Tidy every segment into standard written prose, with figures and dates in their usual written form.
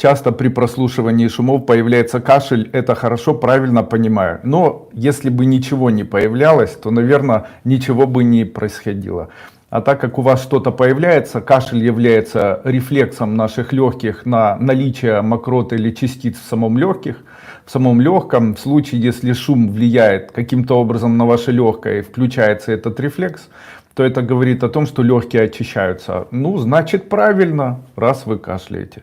часто при прослушивании шумов появляется кашель. Это хорошо, правильно понимаю. Но если бы ничего не появлялось, то, наверное, ничего бы не происходило. А так как у вас что-то появляется, кашель является рефлексом наших легких на наличие мокроты или частиц в самом легком. В случае, если шум влияет каким-то образом на ваше легкое и включается этот рефлекс, то это говорит о том, что легкие очищаются. Ну, значит, правильно, раз вы кашляете.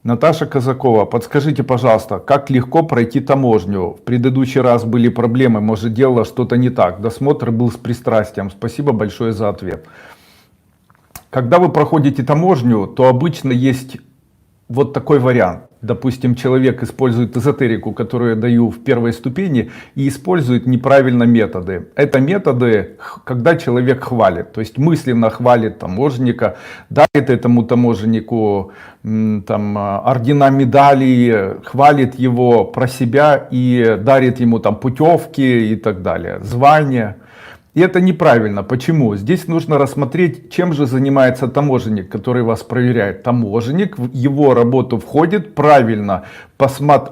Наташа Казакова, подскажите, пожалуйста, как легко пройти таможню? В предыдущий раз были проблемы, может, делала что-то не так. Досмотр был с пристрастием. Спасибо большое за ответ. Когда вы проходите таможню, то обычно есть вот такой вариант. Допустим, человек использует эзотерику, которую я даю в первой ступени, и использует неправильно методы. Это методы, когда человек хвалит, то есть мысленно хвалит таможенника, дарит этому таможеннику ордена, медали, хвалит его про себя и дарит ему путевки и так далее, звания. И это неправильно. Почему? Здесь нужно рассмотреть, чем же занимается таможенник, который вас проверяет. Таможенник, в его работу входит правильно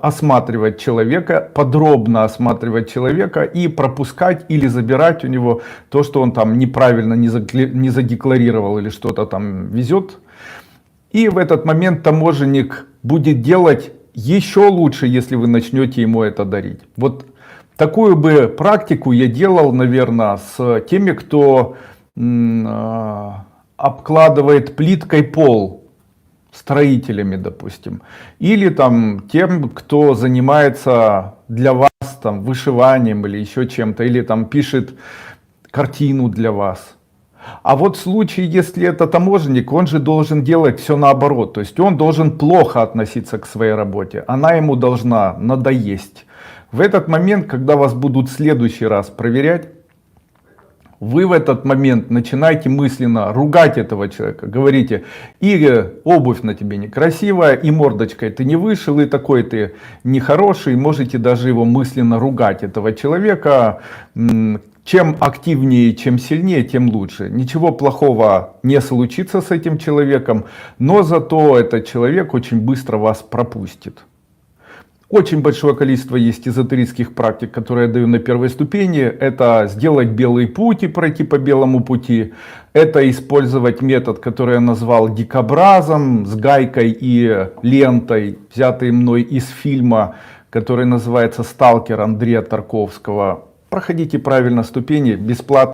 осматривать человека, подробно осматривать человека и пропускать или забирать у него то, что он неправильно не задекларировал или что-то везет. И в этот момент таможенник будет делать еще лучше, если вы начнете ему это дарить. Вот такую бы практику я делал, наверное, с теми, кто обкладывает плиткой пол, строителями, допустим. Или тем, кто занимается для вас вышиванием или еще чем-то. Или пишет картину для вас. А вот в случае, если это таможенник, он же должен делать все наоборот. То есть он должен плохо относиться к своей работе. Она ему должна надоесть. В этот момент, когда вас будут в следующий раз проверять, вы в этот момент начинаете мысленно ругать этого человека. Говорите, и обувь на тебе некрасивая, и мордочкой ты не вышел, и такой ты нехороший. Можете даже его мысленно ругать, этого человека. Чем активнее, чем сильнее, тем лучше. Ничего плохого не случится с этим человеком, но зато этот человек очень быстро вас пропустит. Очень большое количество есть эзотерических практик, которые я даю на первой ступени. Это сделать белый путь и пройти по белому пути. Это использовать метод, который я назвал дикобразом, с гайкой и лентой, взятый мной из фильма, который называется «Сталкер» Андрея Тарковского. Проходите правильно ступени, бесплатно.